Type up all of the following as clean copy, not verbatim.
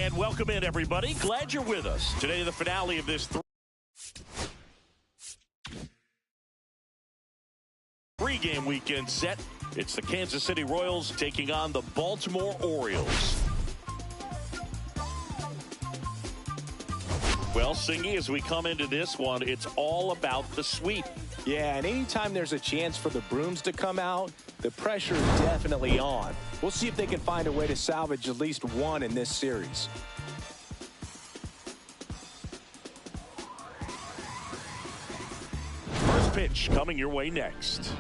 And welcome in, everybody. Glad you're with us. Today, the finale of this three-game weekend set. It's the Kansas City Royals taking on the Baltimore Orioles. Well, Singy, as we come into this one, it's all about the sweep. Yeah, and anytime there's a chance for the brooms to come out, the pressure is definitely on. We'll see if they can find a way to salvage at least one in this series. First pitch coming your way next.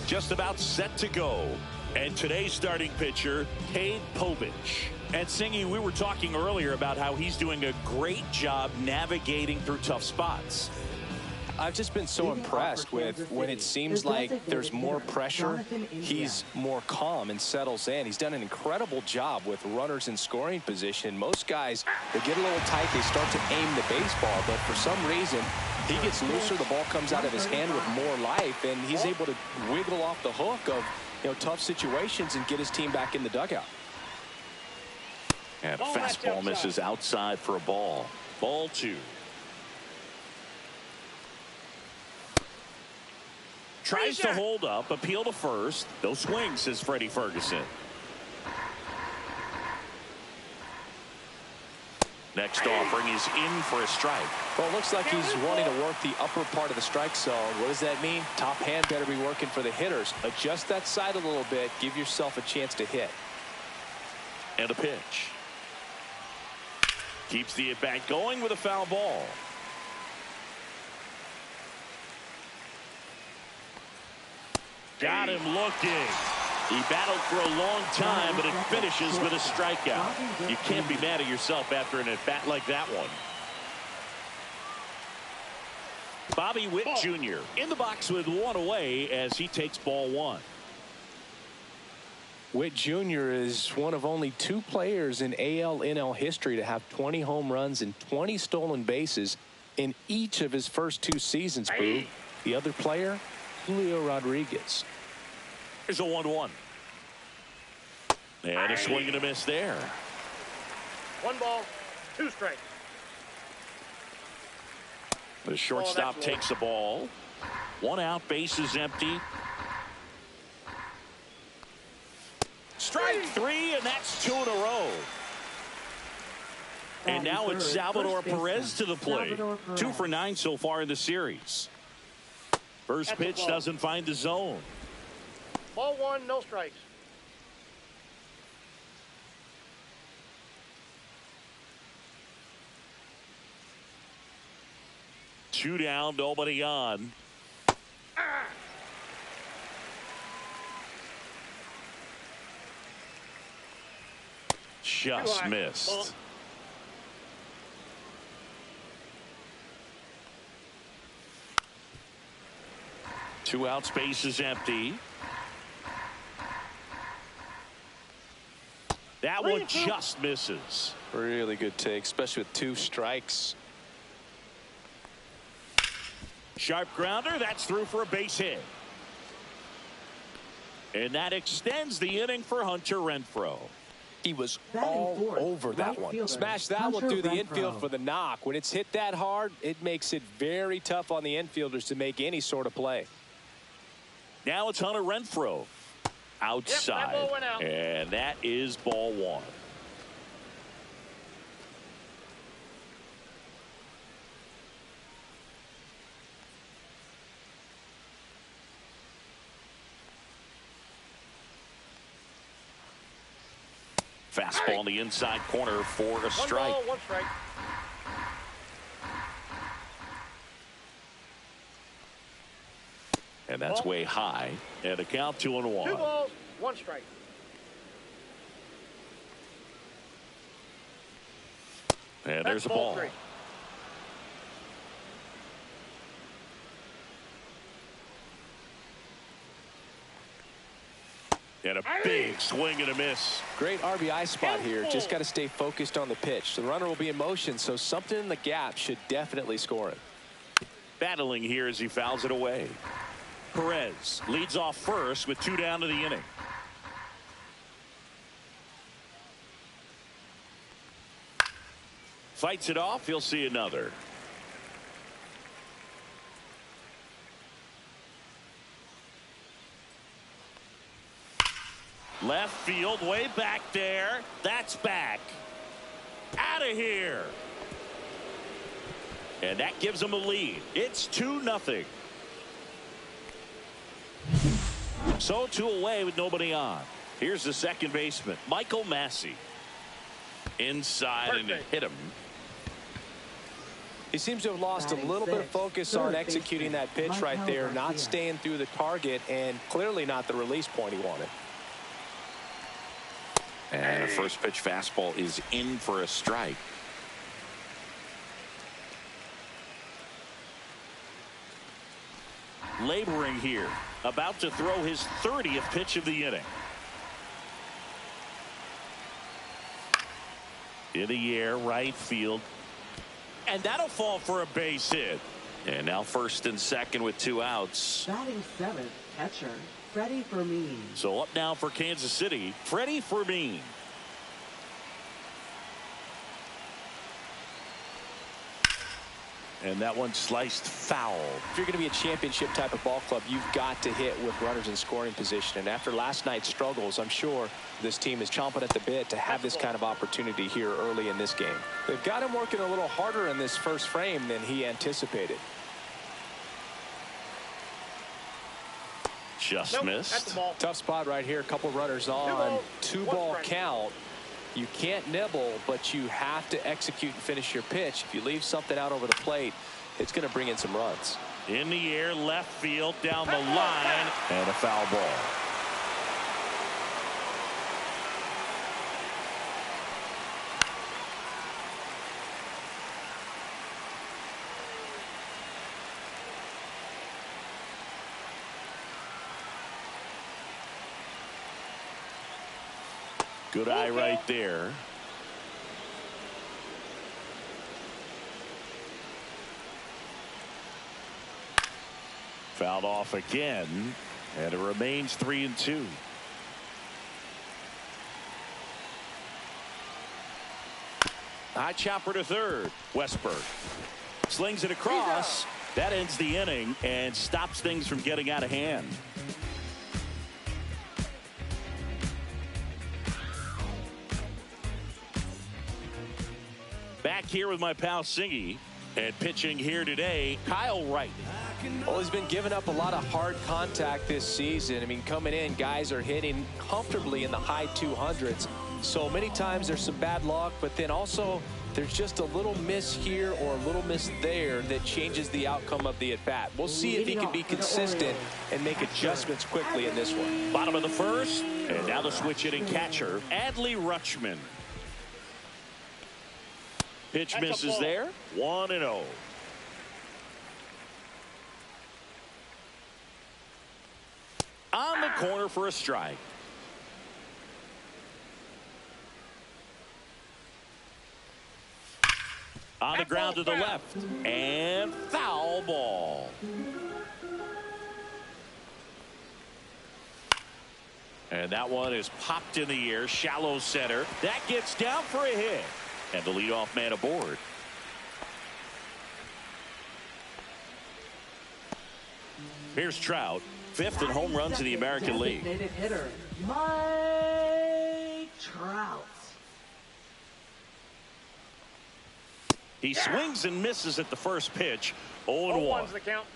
Just about set to go. And today's starting pitcher, Cade Povich. And Singy, we were talking earlier about how he's doing a great job navigating through tough spots. I've just been so impressed with when it seems like there's more pressure, he's more calm and settles in. He's done an incredible job with runners in scoring position. Most guys, they get a little tight, they start to aim the baseball, but for some reason, he gets looser, the ball comes out of his hand with more life, and he's able to wiggle off the hook of tough situations and get his team back in the dugout. And a fastball misses outside for a ball. Ball two. Tries to hold up, appeal to first. No swing, says Freddie Ferguson. Next offering is in for a strike. Well, it looks like he's wanting to work the upper part of the strike zone. What does that mean? Top hand better be working for the hitters. Adjust that side a little bit. Give yourself a chance to hit. And a pitch. Keeps the at-bat going with a foul ball. Got him looking. He battled for a long time, but it finishes with a strikeout. You can't be mad at yourself after an at-bat like that one. Bobby Witt Jr. in the box with one away as he takes ball one. Witt Jr. is one of only two players in AL/NL history to have 20 home runs and 20 stolen bases in each of his first two seasons, Boo. The other player, Julio Rodriguez. Here's a 1-1. And a swing and a miss there. 1 ball, 2 strikes. The shortstop takes the ball. 1 out, bases empty. Strike 3, and that's 2 in a row. And now it's Salvador Perez to the plate. 2 for 9 so far in the series. First pitch doesn't find the zone. Ball 1, no strikes. Two down, nobody on. Just missed. Two out, space is empty. That one just misses. Really good take, especially with 2 strikes. Sharp grounder, that's through for a base hit. And that extends the inning for Hunter Renfroe. He was all over that one. Smashed that one through the infield for the knock. When it's hit that hard, it makes it very tough on the infielders to make any sort of play. Now it's Hunter Renfroe outside. Yep, that ball went out. And that is ball 1. Fastball in the inside corner for a strike. 1 ball, 1 strike. And that's way high. And a count 2-1. 2 balls, 1 strike. And there's a ball. 3. And a big swing and a miss. Great RBI spot here. Just got to stay focused on the pitch. The runner will be in motion, so something in the gap should definitely score it. Battling here as he fouls it away. Perez leads off first with 2 down to the inning. Fights it off. He'll see another. Left field, way back there. That's back. Out of here. And that gives them a lead. It's 2-0. So 2 away with nobody on. Here's the second baseman, Michael Massey. Inside and it hit him. He seems to have lost a little bit of focus on executing that pitch right there, not staying through the target, and clearly not the release point he wanted. And a first pitch fastball is in for a strike. Laboring here, about to throw his 30th pitch of the inning. In the air, right field. And that'll fall for a base hit. And now first and second with 2 outs. Batting 7th, catcher Freddie Fermin. So up now for Kansas City, Freddie Fermin. And that one sliced foul. If you're going to be a championship type of ball club, you've got to hit with runners in scoring position. And after last night's struggles, I'm sure this team is chomping at the bit to have this kind of opportunity here early in this game. They've got him working a little harder in this first frame than he anticipated. Just missed. Tough spot right here. A couple runners on. 2-ball count. You can't nibble, but you have to execute and finish your pitch. If you leave something out over the plate, it's going to bring in some runs. In the air, left field, down the line, and a foul ball. Good eye right there. Fouled off again, and it remains 3-2. High chopper to third. Westberg slings it across. That ends the inning and stops things from getting out of hand. Back here with my pal Singy, and pitching here today, Kyle Wright. Well, he's been giving up a lot of hard contact this season. I mean, coming in, guys are hitting comfortably in the high 200s. So many times there's some bad luck, but then also there's just a little miss here or a little miss there that changes the outcome of the at-bat. We'll see if he can be consistent and make adjustments quickly in this one. Bottom of the first, and now the switch hitting catcher, Adley Rutschman. Pitch misses there. 1-0. On the corner for a strike. On the ground to the left. And foul ball. And that one is popped in the air. Shallow center. That gets down for a hit. And the leadoff man aboard. Here's Trout, 5th in home runs in the American League. Designated hitter, Mike Trout. He swings and misses at the first pitch. 0-1. 0-1's the count.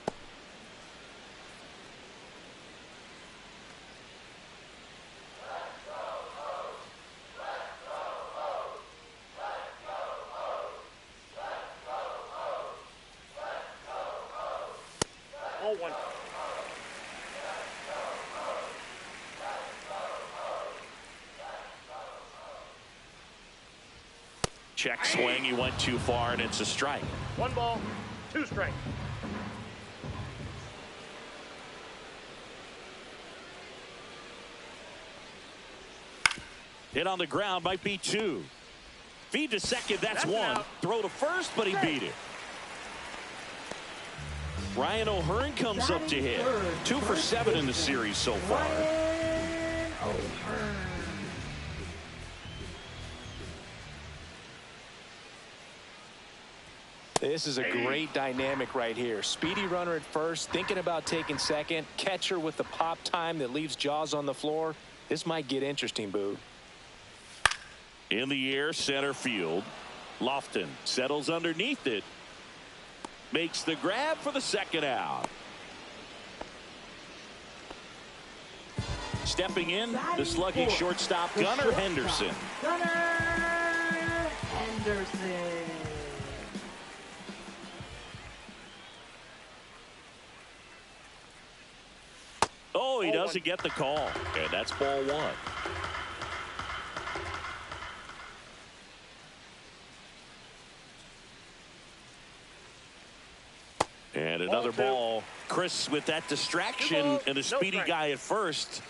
Check swing. He went too far, and it's a strike. 1 ball, 2 strikes. Hit on the ground, might be 2. Feed to second, that's 1. Out. Throw to first, but he beat it. Ryan O'Hearn comes up to hit. 2 for 7 in the series so far. Ryan O'Hearn. This is a great dynamic right here. Speedy runner at first, thinking about taking second. Catcher with the pop time that leaves Jaws on the floor. This might get interesting, Boo. In the air, center field. Lofton settles underneath it. Makes the grab for the second out. Stepping in, the slugging shortstop, Gunnar Henderson. Gunnar Henderson. Oh, he doesn't get the call. And that's ball 1. And another ball. Chris with that distraction and a speedy guy at first.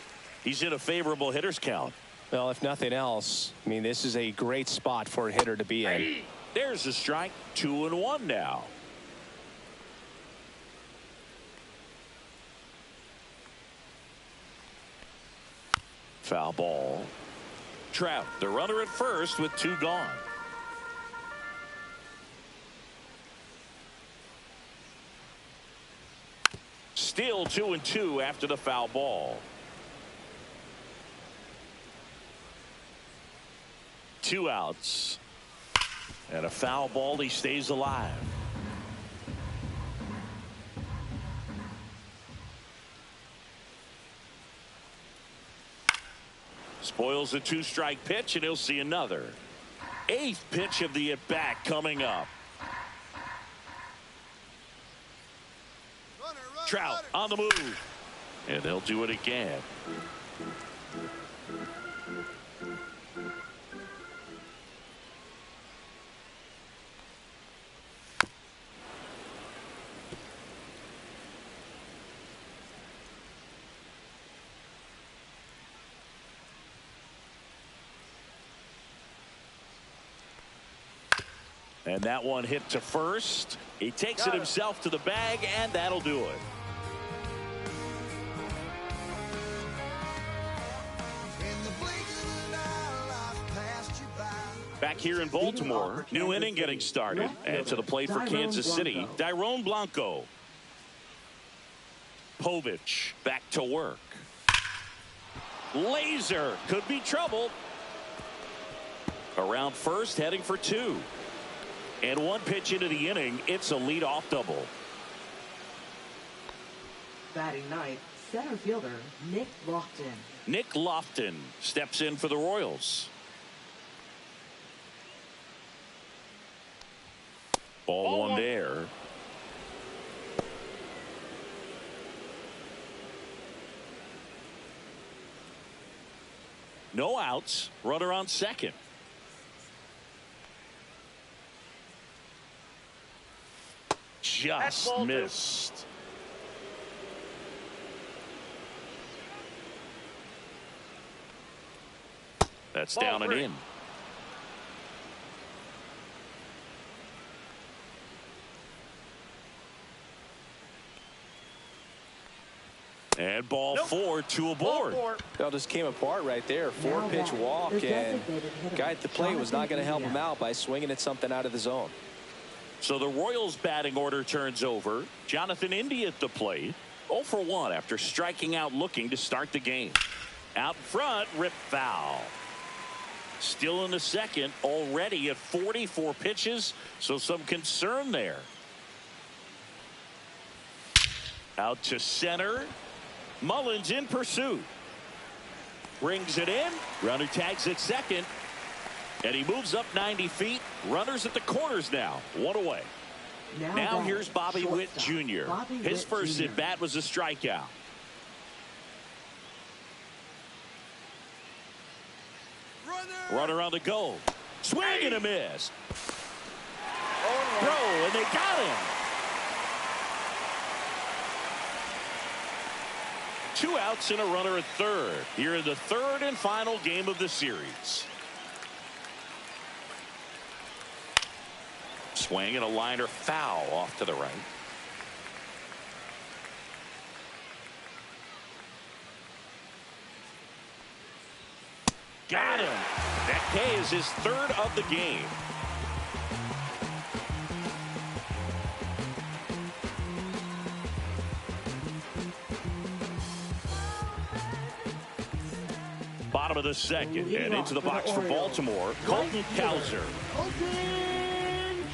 He's in a favorable hitter's count. Well, if nothing else, I mean, this is a great spot for a hitter to be in. There's a strike. 2-1 now. Foul ball. Trout, the runner at first with 2 gone. Still 2-2 after the foul ball. 2 outs. And a foul ball. He stays alive. Spoils a 2-strike pitch, and he'll see another. 8th pitch of the at-bat coming up. Trout on the move. And they'll do it again. And that one hit to first. He takes it himself to the bag, and that'll do it. Back here in Baltimore, new inning getting started. And to the plate for Kansas City, Dairon Blanco. Povich back to work. Laser could be trouble. Around first, heading for 2. And 1 pitch into the inning, it's a leadoff double. Batting ninth, center fielder Nick Lofton. Nick Lofton steps in for the Royals. Ball 1 there. No outs. Runner on second. Just missed. That's down and in. And ball 4, 2 aboard. Well, just came apart right there. 4-pitch walk, and guy at the plate was not going to help him out by swinging at something out of the zone. So the Royals batting order turns over. Jonathan India at the plate. 0 for 1 after striking out looking to start the game. Out front, rip foul. Still in the second, already at 44 pitches, so some concern there. Out to center. Mullins in pursuit. Brings it in. Runner tags at second. And he moves up 90 feet. Runners at the corners now. 1 away. Now here's Bobby Witt Jr. His first at bat was a strikeout. Runner on the go. Swing and a miss. Throw, and they got him. 2 outs and a runner at third. Here in the third and final game of the series. Swing and a liner foul off to the right. Got him. That K is his third of the game. Bottom of the second, and into the box for Baltimore, Colton Cowser.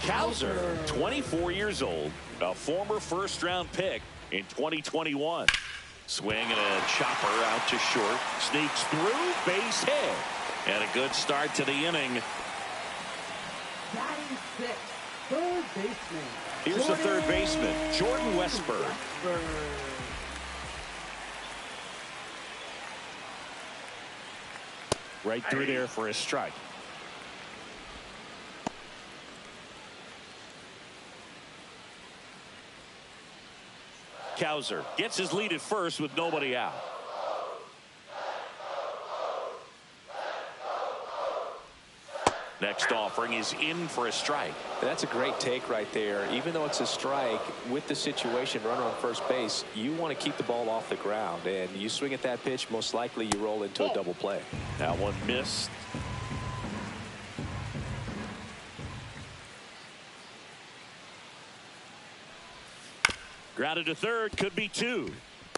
Cowser, 24 years old, a former first-round pick in 2021. Swing and a chopper out to short. Sneaks through, base hit. And a good start to the inning. Batting sixth, third baseman. Here's the third baseman, Jordan Westburg. Right through there for a strike. Cowser gets his lead at first with nobody out. Next offering is in for a strike. That's a great take right there. Even though it's a strike, with the situation, runner on first base, you want to keep the ball off the ground. And you swing at that pitch, most likely you roll into a double play. That one missed. Grounded to third, could be two.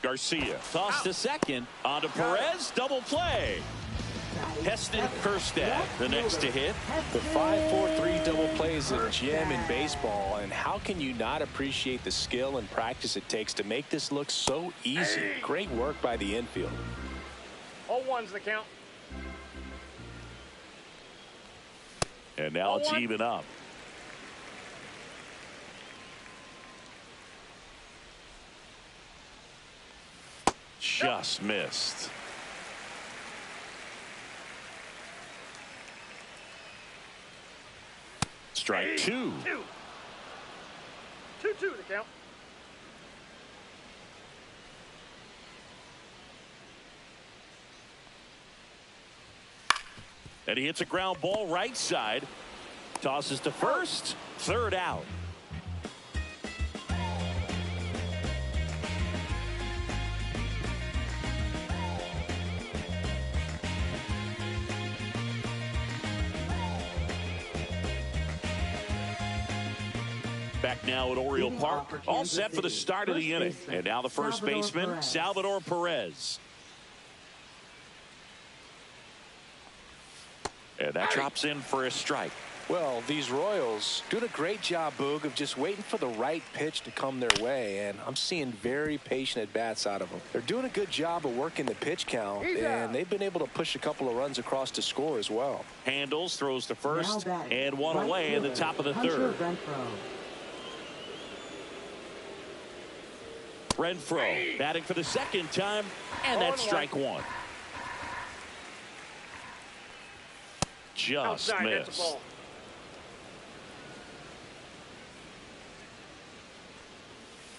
Garcia tossed to second, on to Perez, double play. Heston Kjerstad, the next to hit. The 5-4-3 double play is a gem in baseball, and how can you not appreciate the skill and practice it takes to make this look so easy? Great work by the infield. 0-1's the count. And now it's 0-1. even up. Just missed. Strike two. 2-2 the count. And he hits a ground ball right side. Tosses to first. Third out. Back now at Oriole Park, all set for the start of the inning. And now the first baseman, Salvador Perez. And that drops in for a strike. Well, these Royals doing a great job, Boog, of just waiting for the right pitch to come their way, and I'm seeing very patient at-bats out of them. They're doing a good job of working the pitch count, and they've been able to push a couple of runs across to score as well. Handles, throws to first, and one away in the top of the third. Renfroe batting for the second time, and that's strike one. Just missed.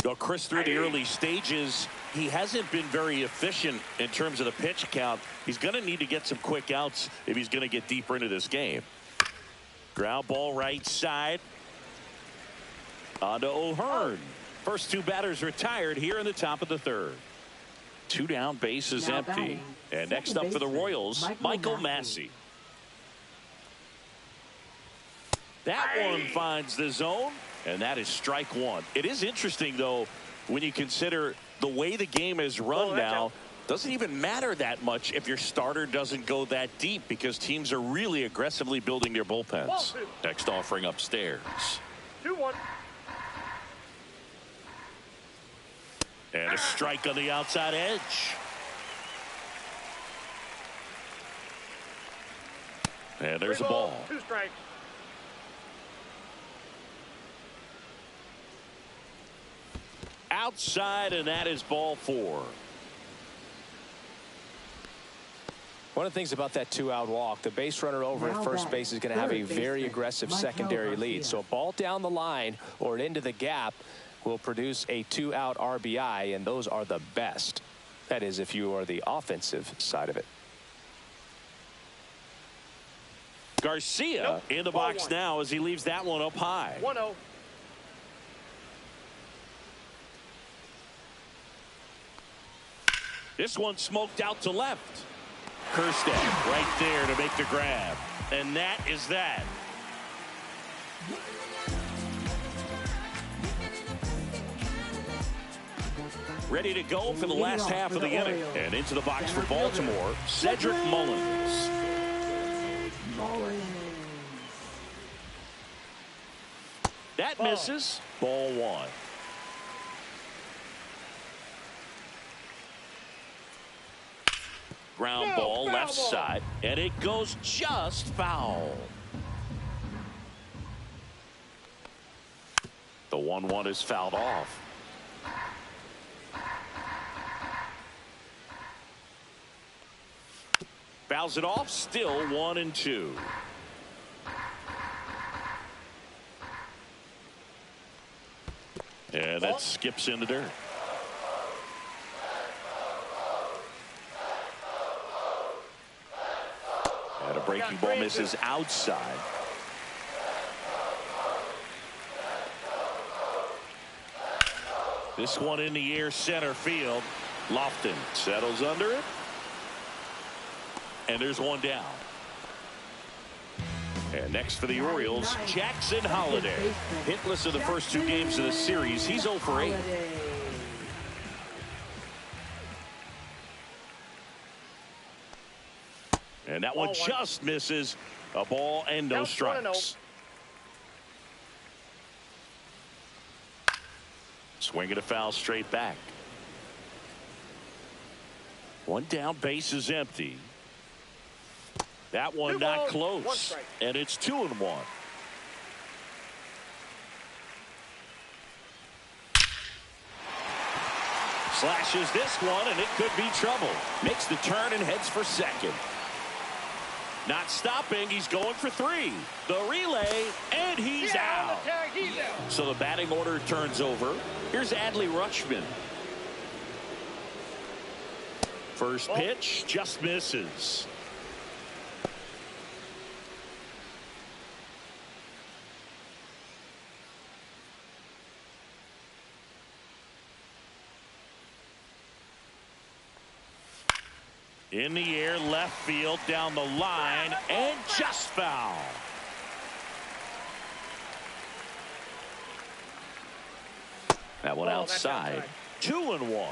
Well, Chris, through the early stages, he hasn't been very efficient in terms of the pitch count. He's going to need to get some quick outs if he's going to get deeper into this game. Ground ball right side. On to O'Hearn. First two batters retired here in the top of the third. Two down, bases empty. And next up for the Royals, Michael Massey. That one finds the zone, and that is strike one. It is interesting, though, when you consider the way the game is run now. Doesn't even matter that much if your starter doesn't go that deep, because teams are really aggressively building their bullpens. Next offering upstairs. 2-1. And a strike on the outside edge. And there's a ball. 2 strikes. Outside, and that is ball 4. One of the things about that 2-out walk, the base runner over at first base is going to have a very aggressive secondary lead. So a ball down the line or into the gap will produce a 2-out RBI, and those are the best. That is, if you are the offensive side of it. Garcia in the box now as he leaves that one up high. 1-0. This one smoked out to left. Kerstad right there to make the grab. And that is that. Ready to go for the last half of the inning. And into the box for Baltimore, Cedric Mullins. That misses. Ball one. Ground ball left side, and it goes just foul. The 1-1 is fouled off. Fouls it off, still 1-2. And that skips in the dirt. And a breaking ball misses outside. This one in the air, center field. Lofton settles under it. And there's one down. And next for the Orioles, Jackson Holliday. Hitless in the first two games of the series. He's 0 for 8. And that one just misses. A ball and no strikes. Swing and a foul straight back. One down, base is empty. That one not close. And it's 2-1. Slashes this one, and it could be trouble. Makes the turn and heads for second. Not stopping. He's going for 3. The relay, and he's out. So the batting order turns over. Here's Adley Rutschman. First pitch just misses. In the air, left field, down the line, and just foul. That one outside. 2-1.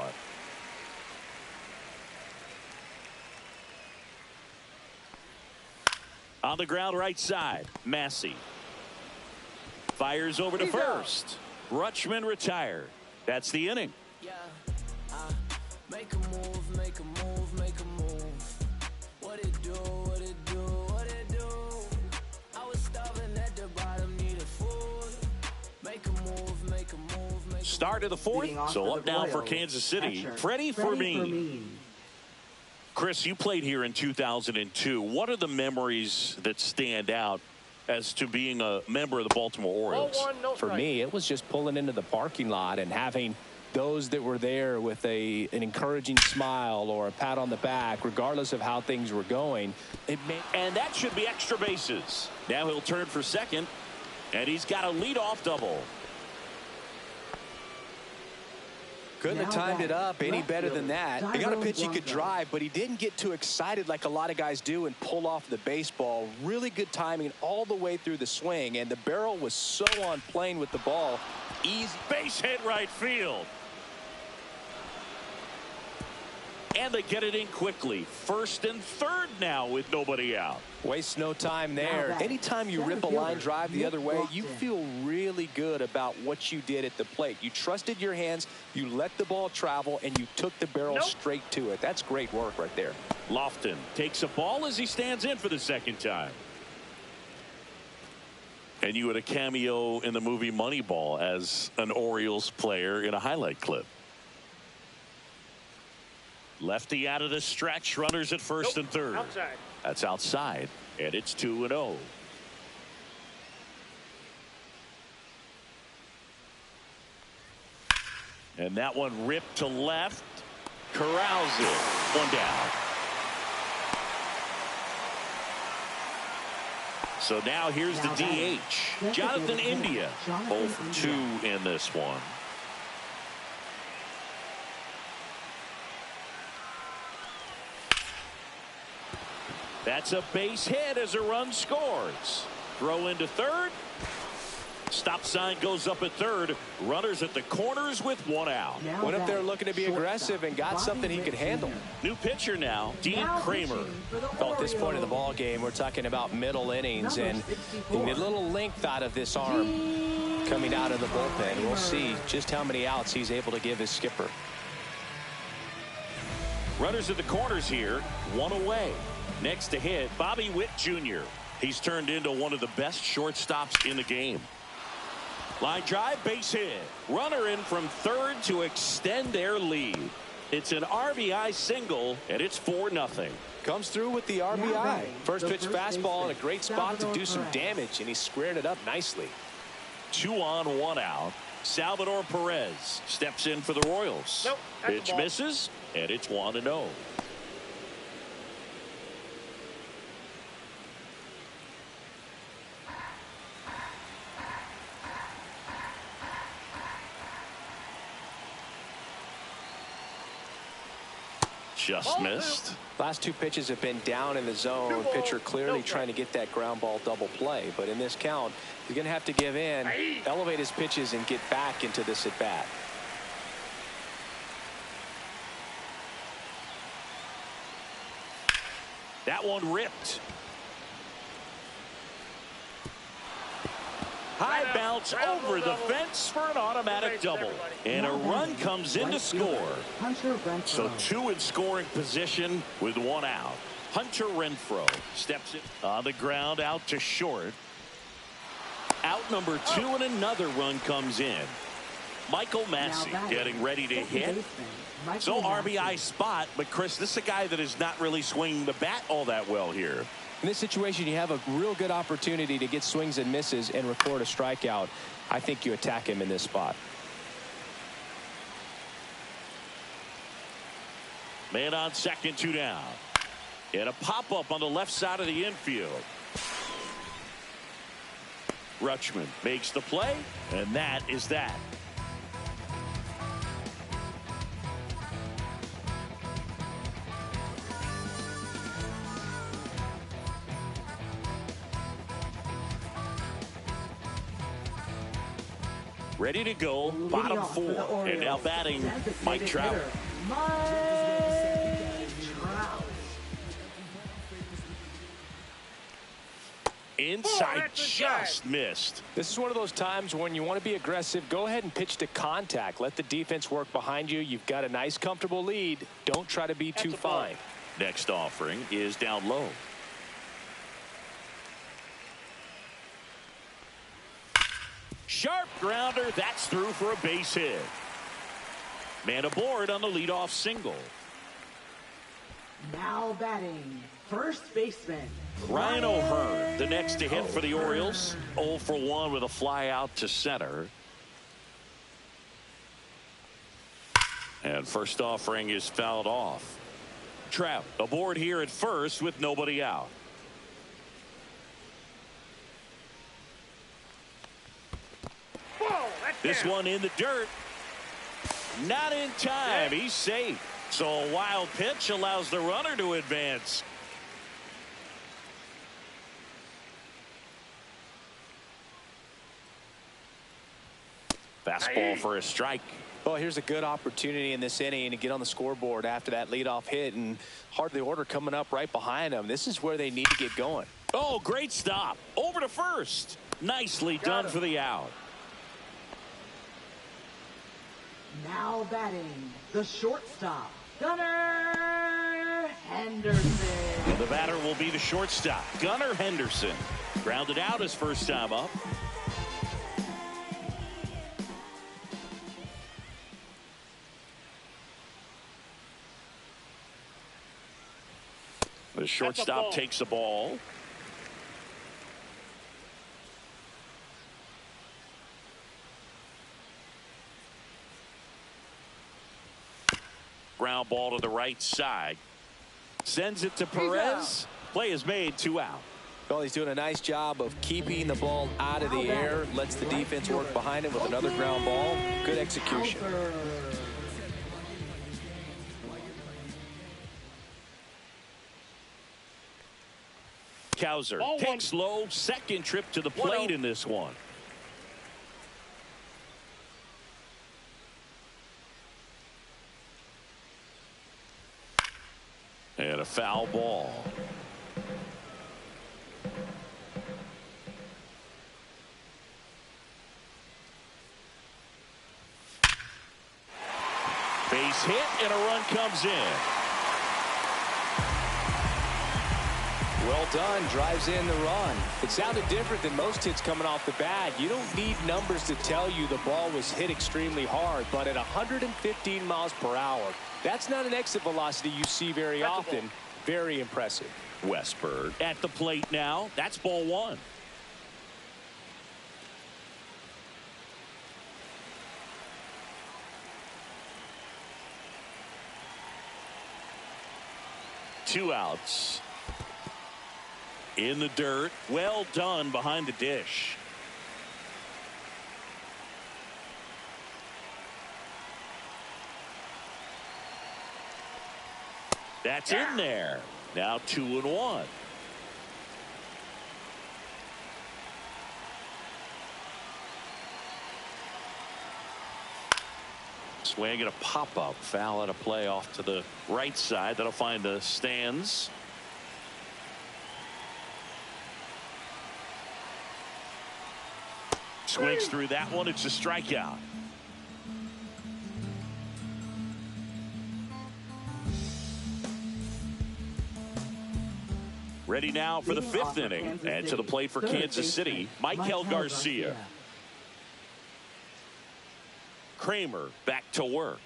On the ground, right side, Massey. Fires over to first. Rutschman retired. That's the inning. Yeah, make a move, make a move, make a move. What it do, what it do, what it do. I was starving at the bottom, needed food. Make a move, make a move, make a Start of the fourth, so up now for Kansas City. Freddie Fermin. Chris, you played here in 2002. What are the memories that stand out as to being a member of the Baltimore Orioles? For me, it was just pulling into the parking lot and having those that were there with an encouraging smile or a pat on the back, regardless of how things were going. And that should be extra bases. Now he'll turn for second, and he's got a leadoff double. Couldn't have timed it up any better than that. He got a pitch he could drive, but he didn't get too excited like a lot of guys do and pull off the baseball. Really good timing all the way through the swing, and the barrel was so on plane with the ball. Easy base hit right field. And they get it in quickly. First and third now with nobody out. Waste no time there. Anytime you rip a line drive the other way, you feel really good about what you did at the plate. You trusted your hands, you let the ball travel, and you took the barrel straight to it. That's great work right there. Lofton takes a ball as he stands in for the second time. And you had a cameo in the movie Moneyball as an Orioles player in a highlight clip. Lefty out of the stretch, runners at first and third. Outside. That's outside, and it's 2-0. And that one ripped to left. Corrals it. One down. So now here's the DH. Jonathan India. 0 for 2 in this one. That's a base hit as a run scores. Throw into third. Stop sign goes up at third. Runners at the corners with one out. Went up there looking to be aggressive and got something he could handle. New pitcher now, Dean Kramer. Well, at this point in the ball game, we're talking about middle innings, and you get a little length out of this arm coming out of the bullpen. We'll see just how many outs he's able to give his skipper. Runners at the corners here, one away. Next to hit, Bobby Witt Jr. He's turned into one of the best shortstops in the game. Line drive, base hit. Runner in from third to extend their lead. It's an RBI single, and it's 4-0. Comes through with the RBI. First pitch fastball in a great spot to do some damage, and he squared it up nicely. 2 on, 1 out. Salvador Perez steps in for the Royals. Nope, Pitch misses, and it's 1-0. Just missed. Last 2 pitches have been down in the zone. Pitcher clearly trying to get that ground ball double play. But in this count, he's going to have to give in, elevate his pitches, and get back into this at bat. That one ripped. High bounce over the fence for an automatic double. And a run comes in to score. So 2 in scoring position with 1 out. Hunter Renfroe steps in on the ground out to short. Out number 2 and another run comes in. Michael Massey getting ready to hit. So RBI spot, but Chris, this is a guy that is not really swinging the bat all that well here. In this situation, you have a real good opportunity to get swings and misses and record a strikeout. I think you attack him in this spot. Man on second, 2 down. And a pop-up on the left side of the infield. Rutschman makes the play, and that is that. Ready to go, bottom 4. And now batting, Mike Trout. Inside, just missed. This is one of those times when you want to be aggressive. Go ahead and pitch to contact. Let the defense work behind you. You've got a nice, comfortable lead. Don't try to be too fine. Next offering is down low. Sharp grounder. That's through for a base hit. Man aboard on the leadoff single. Now batting, first baseman Ryan O'Hearn, the next to hit for the Orioles. 0 for 1 with a fly out to center. And first offering is fouled off. Trout aboard here at first with nobody out. This one in the dirt. Not in time. He's safe. So a wild pitch allows the runner to advance. Fastball for a strike. Well, here's a good opportunity in this inning to get on the scoreboard after that leadoff hit, and hardly order coming up right behind them. This is where they need to get going. Oh, great stop. Over to first. Nicely done for the out. Now batting, the shortstop, Gunnar Henderson. And the batter will be the shortstop, Gunnar Henderson. Grounded out his first time up. The shortstop takes the ball. Ground ball to the right side. Sends it to Perez. Play is made, 2 out. Well, he's doing a nice job of keeping the ball out of the air. Lets the defense work behind him with another ground ball. Good execution. Cowser Ball takes low, second trip to the plate in this one. And a foul ball. Base hit and a run comes in. Well done, drives in the run. It sounded different than most hits coming off the bat. You don't need numbers to tell you the ball was hit extremely hard, but at 115 miles per hour, that's not an exit velocity you see very often. Very impressive. Westberg at the plate now. That's ball one. Two outs. In the dirt. Well done behind the dish. That's in there. Now 2-1. Swing and a pop-up. Foul at a play off to the right side. That'll find the stands. Swings through that one. It's a strikeout. Ready now for the fifth inning. And to the plate for Kansas City, Michael Garcia. Kramer back to work.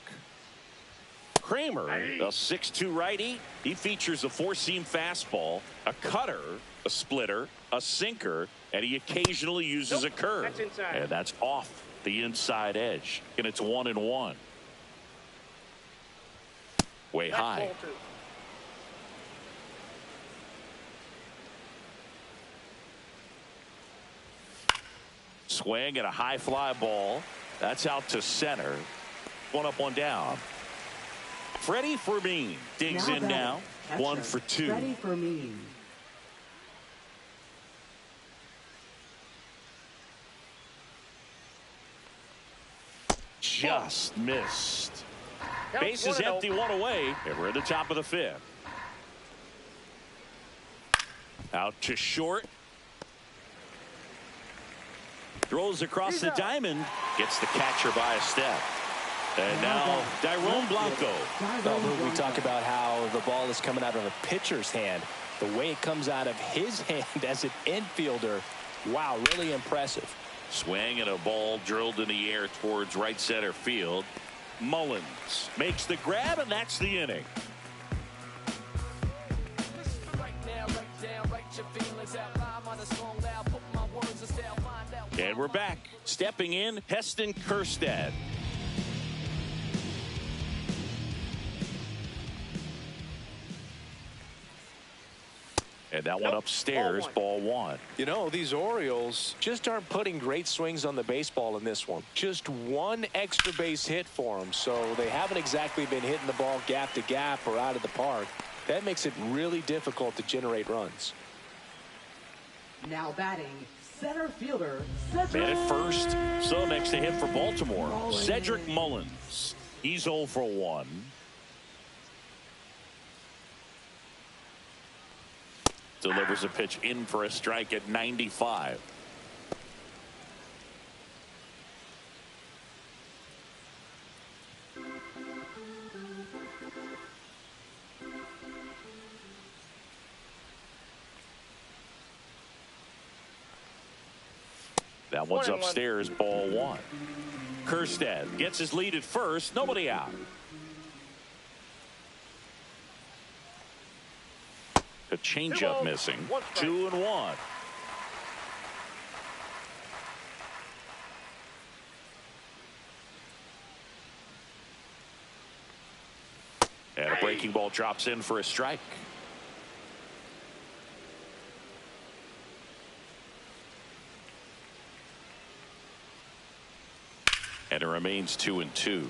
Kramer, a 6'2" righty. He features a four-seam fastball, a cutter, a splitter, a sinker, and he occasionally uses a curve. And that's off the inside edge. And it's 1-1. Way high. Swing and a high fly ball. That's out to center. One up, one down. Freddie Fermin digs in now. 1 for 2. Freddie Fermin. Just missed. Base is empty, one away, and we're at the top of the fifth. Out to short. Throws across the diamond. Gets the catcher by a step. And now Dairon Blanco. We talk about how the ball is coming out of a pitcher's hand. The way it comes out of his hand as an infielder. Wow, really impressive. Swing and a ball drilled in the air towards right center field. Mullins makes the grab, and that's the inning. And we're back. Stepping in, Heston Kjerstad. And that one upstairs, ball one. You know, these Orioles just aren't putting great swings on the baseball in this one. Just one extra base hit for them, so they haven't exactly been hitting the ball gap to gap or out of the park. That makes it really difficult to generate runs. Now batting, center fielder Cedric. Man at first, so next to hit for Baltimore, Cedric Mullins. He's 0 for 1. Delivers a pitch in for a strike at 95. That one's upstairs, ball one. Kjerstad gets his lead at first, nobody out. A changeup missing. 2-1. And a breaking ball drops in for a strike. And it remains 2-2.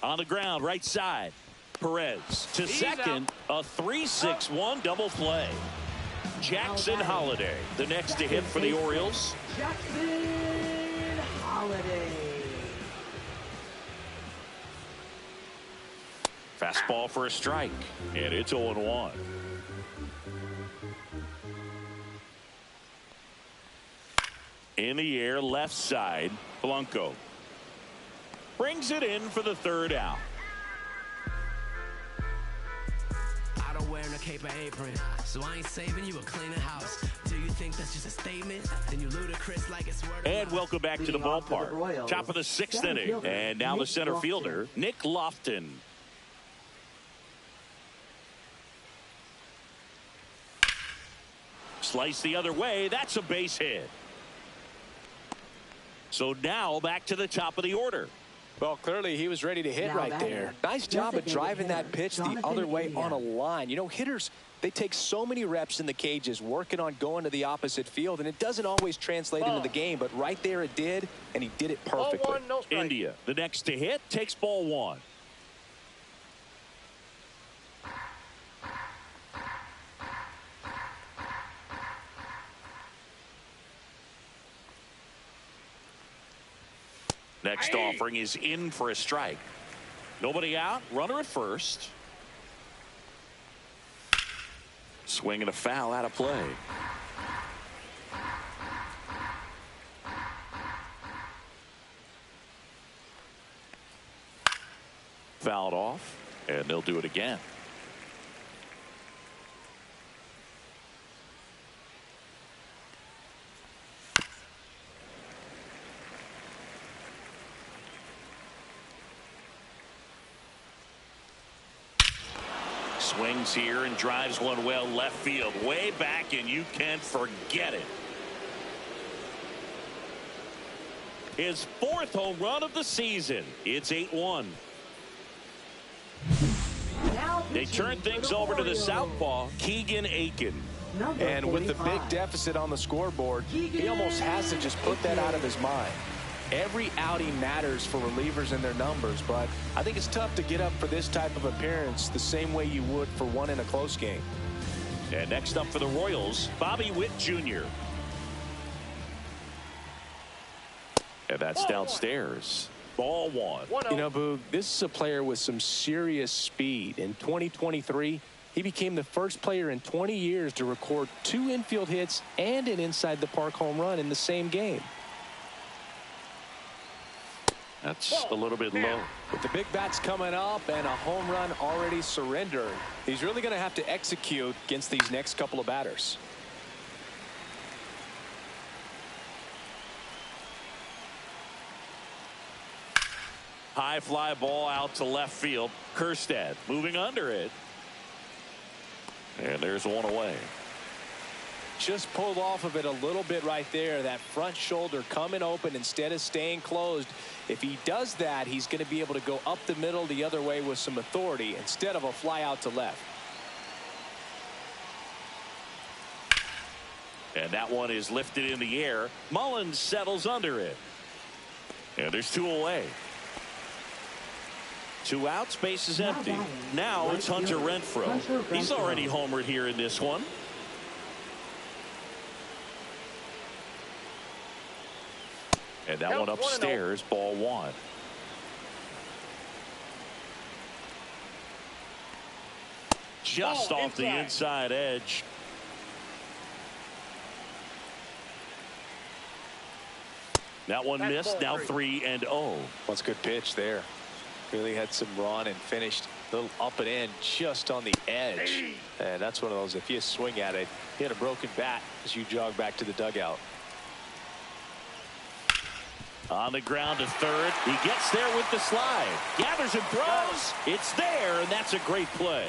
On the ground, right side. Perez to second. A 3-6-1 double play. Jackson Holiday, the next to hit for the Orioles. Jackson Holiday. Fastball for a strike, and it's 0-1. In the air, left side, Blanco. Brings it in for the third out. I don't wear no cape or apron, so I ain't saving you a cleaner house. Do you think that's just a statement? Then you ludicrous like it's word. And welcome back to the ballpark. Top of the sixth inning, and now the center fielder, Nick Lofton. Slice the other way. That's a base hit. So now back to the top of the order. Well, clearly he was ready to hit right there. Nice job of driving that pitch the other way on a line. You know, hitters, they take so many reps in the cages working on going to the opposite field, and it doesn't always translate into the game, but right there it did, and he did it perfectly. Ball one, no strike. India, the next to hit, takes ball one. Next offering is in for a strike. Nobody out. Runner at first. Swing and a foul out of play. Fouled off, and they'll do it again. Swings here and drives one well left field, way back, and you can forget it. His fourth home run of the season. It's 8-1. They turn things over to the southpaw, Keegan Aiken. And with the big deficit on the scoreboard, he almost has to just put that out of his mind. Every outing matters for relievers and their numbers, but I think it's tough to get up for this type of appearance the same way you would for one in a close game. And next up for the Royals, Bobby Witt Jr. And that's downstairs. Ball one. You know, Boog, this is a player with some serious speed. In 2023, he became the first player in 20 years to record 2 infield hits and an inside the park home run in the same game. That's a little bit low. With the big bats coming up and a home run already surrendered, he's really going to have to execute against these next couple of batters. High fly ball out to left field. Kjerstad moving under it. And there's one away. Just pulled off of it a little bit right there. That front shoulder coming open instead of staying closed. If he does that, he's going to be able to go up the middle the other way with some authority instead of a fly out to left. And that one is lifted in the air. Mullins settles under it. And there's 2 away. 2 outs, base is empty. Now it's Hunter Renfroe. He's already homered here in this one. And that one upstairs, ball one. Just off the inside edge. That one missed. Now 3-0. That's a good pitch there. Really had some run and finished a little up and in just on the edge. And that's one of those, if you swing at it, hit a broken bat as you jog back to the dugout. On the ground to third. He gets there with the slide. Gathers and throws. It's there, and that's a great play.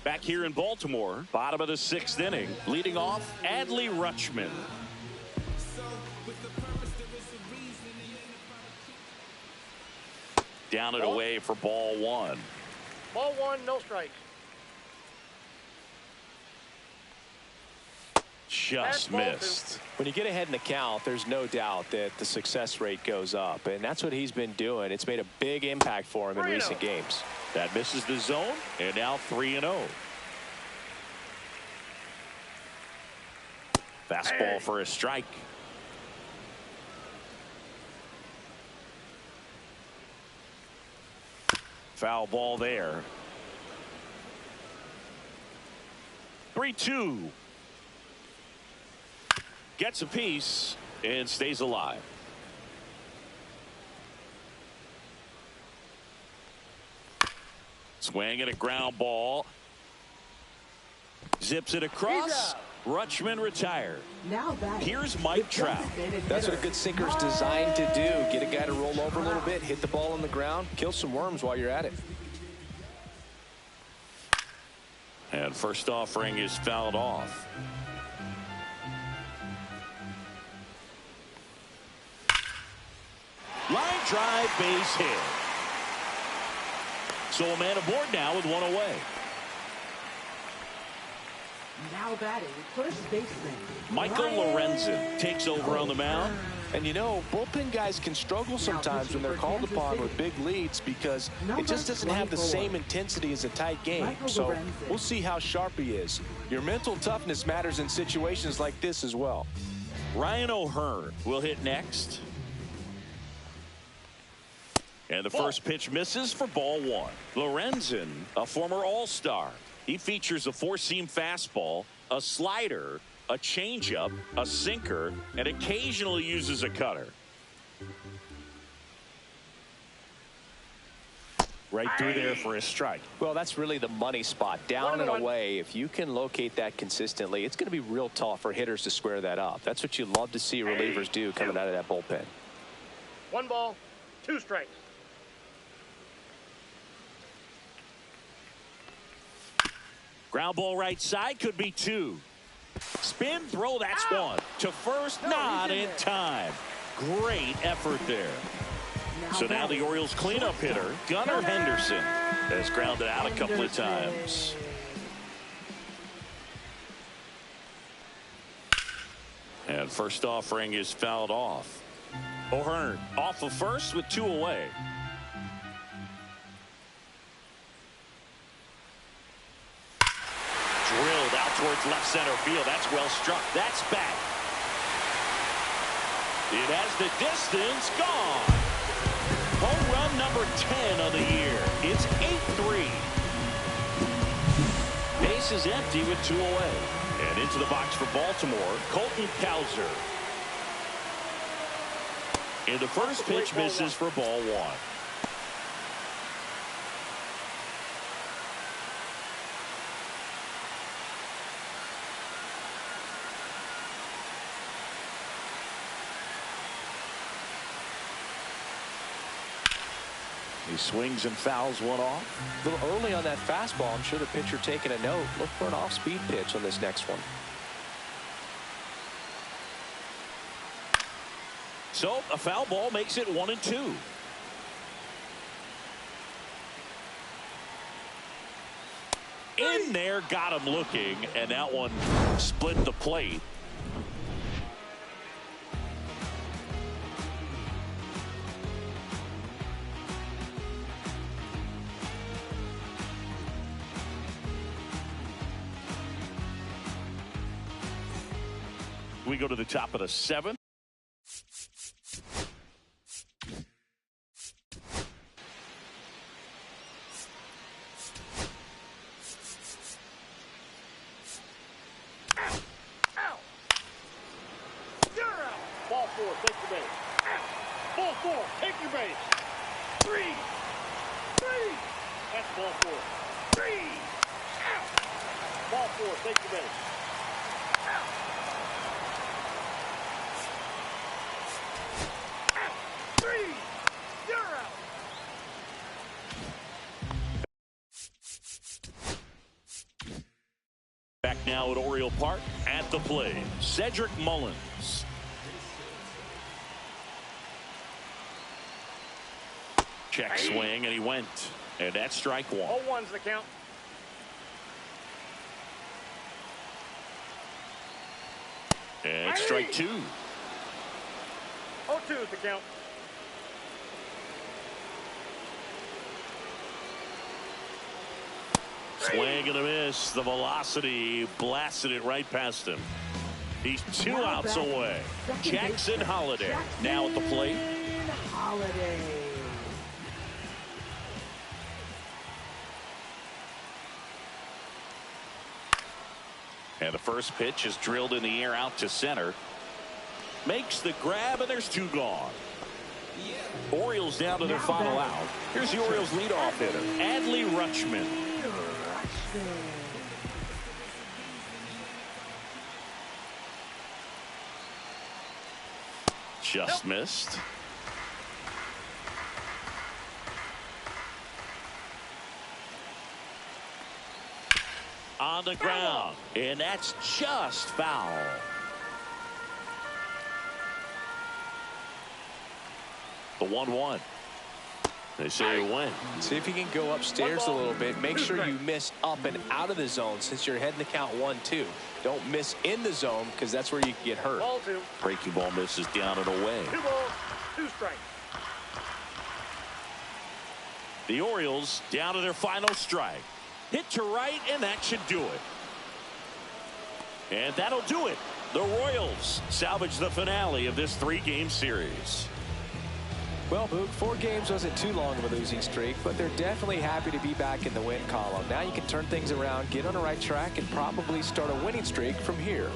Back here in Baltimore, bottom of the 6th inning, leading off Adley Rutschman. Down and away for ball one. Ball one, no strikes. Just missed. When you get ahead in the count, there's no doubt that the success rate goes up, and that's what he's been doing. It's made a big impact for him in recent games. That misses the zone, and now 3-0. Fastball for a strike. Foul ball there. 3-2. Gets a piece and stays alive. Swing and a ground ball. Zips it across. Rutschman retired. Now batting. Here's Mike Trout. That's what a good sinker's designed to do. Get a guy to roll over a little bit, hit the ball on the ground, kill some worms while you're at it. And first offering is fouled off. Line drive, base hit. So a man aboard now with one away. Now batting, first baseman Michael Lorenzen takes over on the mound. And you know, bullpen guys can struggle sometimes when they're called upon with big leads because it just doesn't have the same intensity as a tight game. So we'll see how sharp he is. Your mental toughness matters in situations like this as well. Ryan O'Hearn will hit next. And the first pitch misses for ball one. Lorenzen, a former All-Star. He features a four-seam fastball, a slider, a changeup, a sinker, and occasionally uses a cutter. Right through there for a strike. Well, that's really the money spot. Down and away. If you can locate that consistently, it's going to be real tough for hitters to square that up. That's what you love to see relievers do coming out of that bullpen. 1 ball, 2 strikes. Ground ball right side, could be 2. Spin throw, that's 1. To first, not in time. Great effort there. So now the Orioles cleanup hitter, Gunnar Henderson, has grounded out a couple of times. And first offering is fouled off. O'Hearn off of first with 2 away. Drilled out towards left center field. That's well struck. That's back. It has the distance. Gone. Home run number 10 of the year. It's 8-3. Base is empty with 2 away. And into the box for Baltimore, Colton Cowser. And the first pitch misses for ball 1. He swings and fouls one off. A little early on that fastball. I'm sure the pitcher taking a note. Look for an off-speed pitch on this next one. So a foul ball makes it 1-2. In there, got him looking, and that one split the plate. We go to the top of the 7th. Ball 4, take your base. Ball 4, take your base. 3. That's ball 4. 3. Ball 4, take your base. Back now at Oriole Park at the plate, Cedric Mullins. Check swing, and he went. And that's strike one. 0-1's the count. And strike two. 0-2's the count. Swing and a miss. The velocity blasted it right past him. He's 2 outs away. Jackson Holliday now at the plate. Holiday. And the first pitch is drilled in the air out to center. Makes the grab, and there's 2 gone. Orioles down to their final out. Here's the Orioles leadoff hitter, Adley Rutschman. Just missed. On the ground, and that's just foul. The 1-1. They say it went. See if you can go upstairs a little bit. Make sure you miss up and out of the zone since you're heading to count 1-2. Don't miss in the zone because that's where you can get hurt. Ball 2. Breaking ball misses down and away. 2 balls, 2 strikes. The Orioles down to their final strike. Hit to right, and that should do it. And that'll do it. The Royals salvage the finale of this 3-game series. Well, Boog, 4 games wasn't too long of a losing streak, but they're definitely happy to be back in the win column. Now you can turn things around, get on the right track, and probably start a winning streak from here.